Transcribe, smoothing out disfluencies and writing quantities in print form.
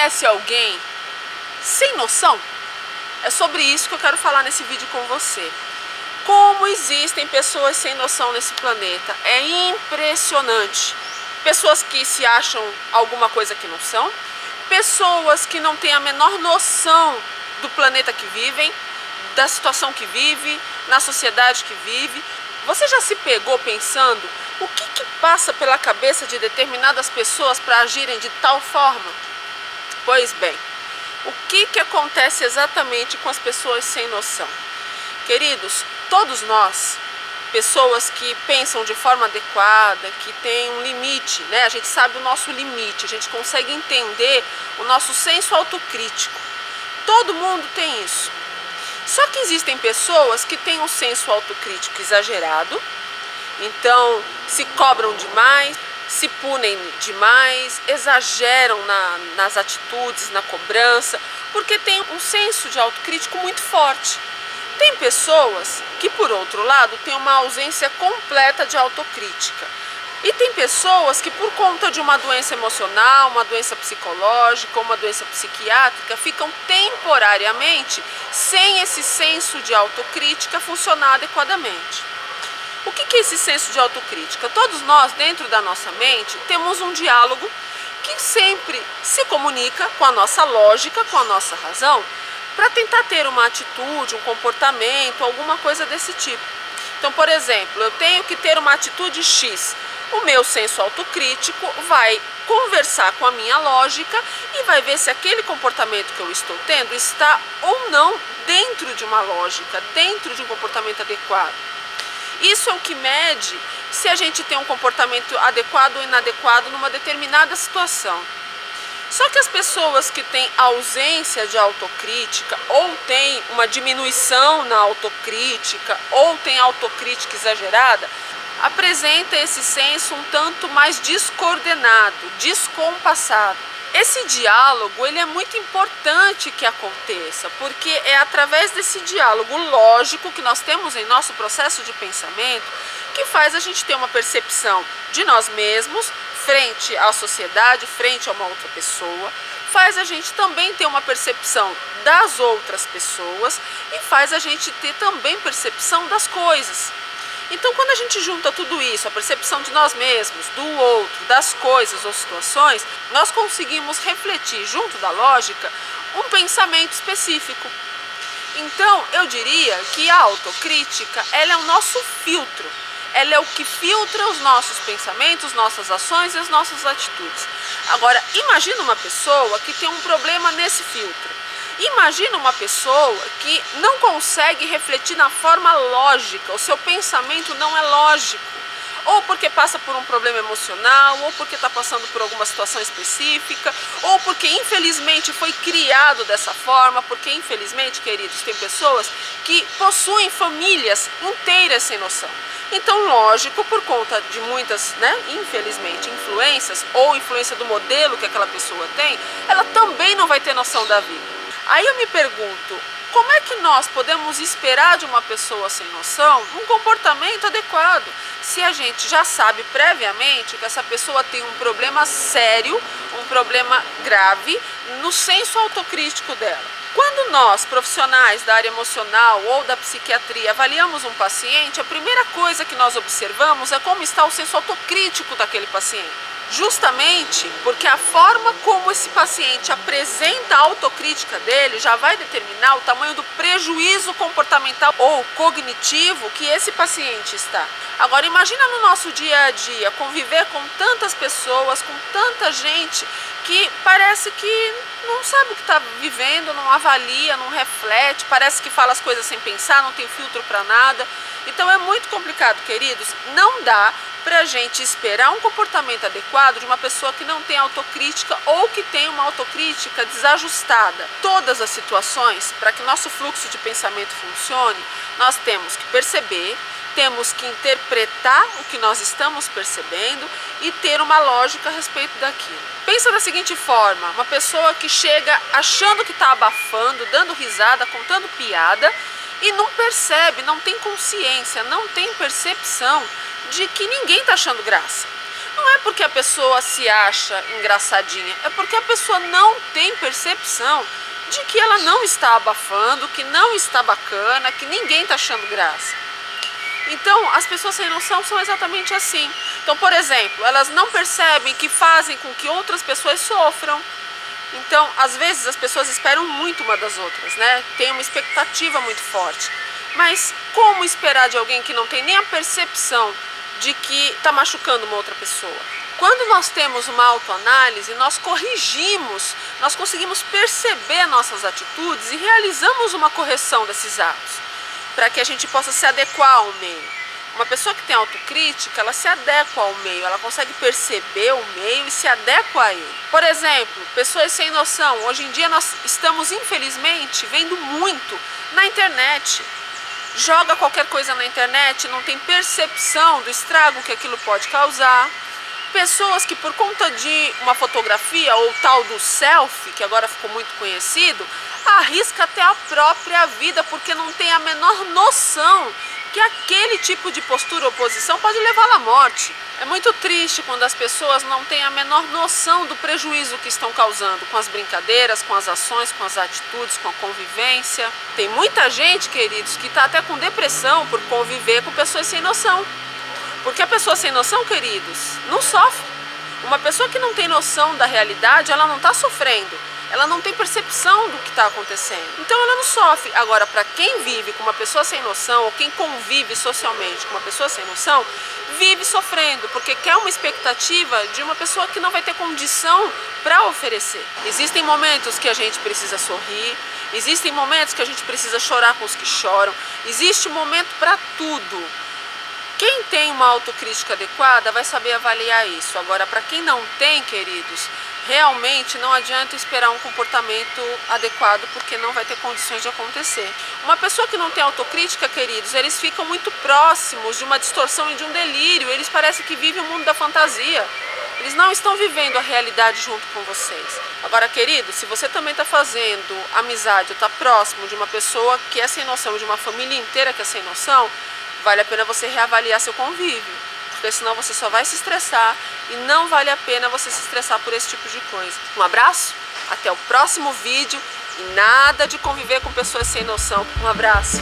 conhece alguém sem noção? É sobre isso que eu quero falar nesse vídeo com você. Como existem pessoas sem noção nesse planeta. É impressionante. Pessoas que se acham alguma coisa que não são. Pessoas que não têm a menor noção do planeta que vivem, da situação que vive, na sociedade que vive. Você já se pegou pensando o que passa pela cabeça de determinadas pessoas para agirem de tal forma? Pois bem, o que acontece exatamente com as pessoas sem noção? Queridos, todos nós, pessoas que pensam de forma adequada, que têm um limite, né? A gente sabe o nosso limite, a gente consegue entender o nosso senso autocrítico. Todo mundo tem isso. Só que existem pessoas que têm um senso autocrítico exagerado, então se cobram demais, se punem demais, exageram nas atitudes, na cobrança, porque tem um senso de autocrítico muito forte. Tem pessoas que, por outro lado, têm uma ausência completa de autocrítica. E tem pessoas que, por conta de uma doença emocional, uma doença psicológica, uma doença psiquiátrica, ficam temporariamente sem esse senso de autocrítica funcionar adequadamente. O que é esse senso de autocrítica? Todos nós, dentro da nossa mente, temos um diálogo que sempre se comunica com a nossa lógica, com a nossa razão, para tentar ter uma atitude, um comportamento, alguma coisa desse tipo. Então, por exemplo, eu tenho que ter uma atitude X. O meu senso autocrítico vai conversar com a minha lógica e vai ver se aquele comportamento que eu estou tendo está ou não dentro de uma lógica, dentro de um comportamento adequado. Isso é o que mede se a gente tem um comportamento adequado ou inadequado numa determinada situação. Só que as pessoas que têm ausência de autocrítica, ou têm uma diminuição na autocrítica, ou têm autocrítica exagerada, apresenta esse senso um tanto mais descoordenado, descompassado. Esse diálogo ele é muito importante que aconteça, porque é através desse diálogo lógico que nós temos em nosso processo de pensamento que faz a gente ter uma percepção de nós mesmos frente à sociedade, frente a uma outra pessoa, faz a gente também ter uma percepção das outras pessoas e faz a gente ter também percepção das coisas. Então, quando a gente junta tudo isso, a percepção de nós mesmos, do outro, das coisas ou situações, nós conseguimos refletir, junto da lógica, um pensamento específico. Então, eu diria que a autocrítica, ela é o nosso filtro. Ela é o que filtra os nossos pensamentos, nossas ações e as nossas atitudes. Agora, imagina uma pessoa que tem um problema nesse filtro. Imagina uma pessoa que não consegue refletir na forma lógica, o seu pensamento não é lógico, ou porque passa por um problema emocional, ou porque está passando por alguma situação específica, ou porque infelizmente foi criado dessa forma, porque infelizmente, queridos, tem pessoas que possuem famílias inteiras sem noção. Então, lógico, por conta de muitas, infelizmente, influências, ou influência do modelo que aquela pessoa tem, ela também não vai ter noção da vida. Aí eu me pergunto, como é que nós podemos esperar de uma pessoa sem noção um comportamento adequado, se a gente já sabe previamente que essa pessoa tem um problema sério, um problema grave no senso autocrítico dela? Quando nós, profissionais da área emocional ou da psiquiatria, avaliamos um paciente, a primeira coisa que nós observamos é como está o senso autocrítico daquele paciente. Justamente porque a forma como esse paciente apresenta a autocrítica dele já vai determinar o tamanho do prejuízo comportamental ou cognitivo que esse paciente está. Agora imagina no nosso dia a dia conviver com tantas pessoas, com tanta gente que parece que não sabe o que está vivendo, não avalia, não reflete, parece que fala as coisas sem pensar, não tem filtro para nada. Então é muito complicado, queridos, não dá para a gente esperar um comportamento adequado de uma pessoa que não tem autocrítica ou que tem uma autocrítica desajustada. Todas as situações, para que nosso fluxo de pensamento funcione, nós temos que perceber, temos que interpretar o que nós estamos percebendo e ter uma lógica a respeito daquilo. Pensa da seguinte forma, uma pessoa que chega achando que está abafando, dando risada, contando piada e não percebe, não tem consciência, não tem percepção de que ninguém está achando graça. Não é porque a pessoa se acha engraçadinha, é porque a pessoa não tem percepção de que ela não está abafando, que não está bacana, que ninguém está achando graça. Então, as pessoas sem noção são exatamente assim. Então, por exemplo, elas não percebem que fazem com que outras pessoas sofram. Então, às vezes, as pessoas esperam muito uma das outras, né? Tem uma expectativa muito forte. Mas como esperar de alguém que não tem nem a percepção de que está machucando uma outra pessoa? Quando nós temos uma autoanálise, nós corrigimos, nós conseguimos perceber nossas atitudes e realizamos uma correção desses atos, para que a gente possa se adequar ao meio. Uma pessoa que tem autocrítica, ela se adequa ao meio, ela consegue perceber o meio e se adequa a ele. Por exemplo, pessoas sem noção. Hoje em dia nós estamos, infelizmente, vendo muito na internet. Joga qualquer coisa na internet, não tem percepção do estrago que aquilo pode causar. Pessoas que por conta de uma fotografia ou tal do selfie, que agora ficou muito conhecido, arrisca até a própria vida porque não tem a menor noção que aquele tipo de postura ou posição pode levá-la à morte. É muito triste quando as pessoas não têm a menor noção do prejuízo que estão causando com as brincadeiras, com as ações, com as atitudes, com a convivência. Tem muita gente, queridos, que está até com depressão por conviver com pessoas sem noção. Porque a pessoa sem noção, queridos, não sofre. Uma pessoa que não tem noção da realidade, ela não está sofrendo. Ela não tem percepção do que está acontecendo. Então ela não sofre. Agora, para quem vive com uma pessoa sem noção, ou quem convive socialmente com uma pessoa sem noção, vive sofrendo, porque quer uma expectativa de uma pessoa que não vai ter condição para oferecer. Existem momentos que a gente precisa sorrir, existem momentos que a gente precisa chorar com os que choram, existe um momento para tudo. Quem tem uma autocrítica adequada vai saber avaliar isso. Agora, para quem não tem, queridos, realmente não adianta esperar um comportamento adequado, porque não vai ter condições de acontecer. Uma pessoa que não tem autocrítica, queridos, eles ficam muito próximos de uma distorção e de um delírio. Eles parecem que vivem o mundo da fantasia. Eles não estão vivendo a realidade junto com vocês. Agora, querido, se você também está fazendo amizade, está próximo de uma pessoa que é sem noção, de uma família inteira que é sem noção, vale a pena você reavaliar seu convívio, porque senão você só vai se estressar e não vale a pena você se estressar por esse tipo de coisa. Um abraço, até o próximo vídeo e nada de conviver com pessoas sem noção. Um abraço.